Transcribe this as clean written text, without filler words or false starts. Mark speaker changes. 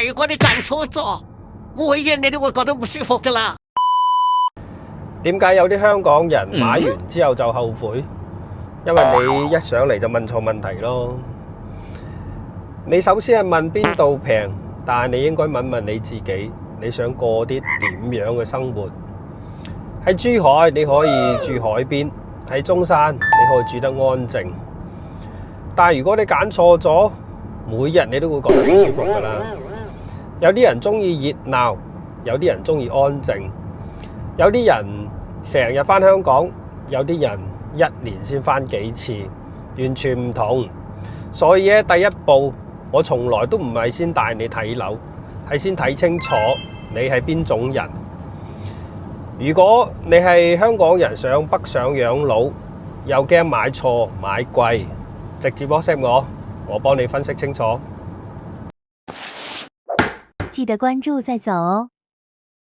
Speaker 1: 如果你揀錯咗，每日你都會覺得唔舒服噶啦。
Speaker 2: 點解有啲香港人買完之後就後悔？因為你一上嚟就問錯問題咯。你首先係問邊度平，但係你應該問問你自己，你想過啲點樣嘅生活？喺珠海你可以住海邊，喺中山你可以住得安靜。但係如果你揀錯咗，每日你都會覺得唔舒服噶啦。有啲人中意熱鬧，有啲人中意安靜，有啲人成日返香港，有啲人一年先返幾次，完全唔同。所以咧，第一步我從來都唔係先帶你睇樓，係先睇清楚你係邊種人。如果你係香港人想北上養老，又驚買錯買貴，直接 WhatsApp我幫你分析清楚。
Speaker 3: 記得關注再走哦。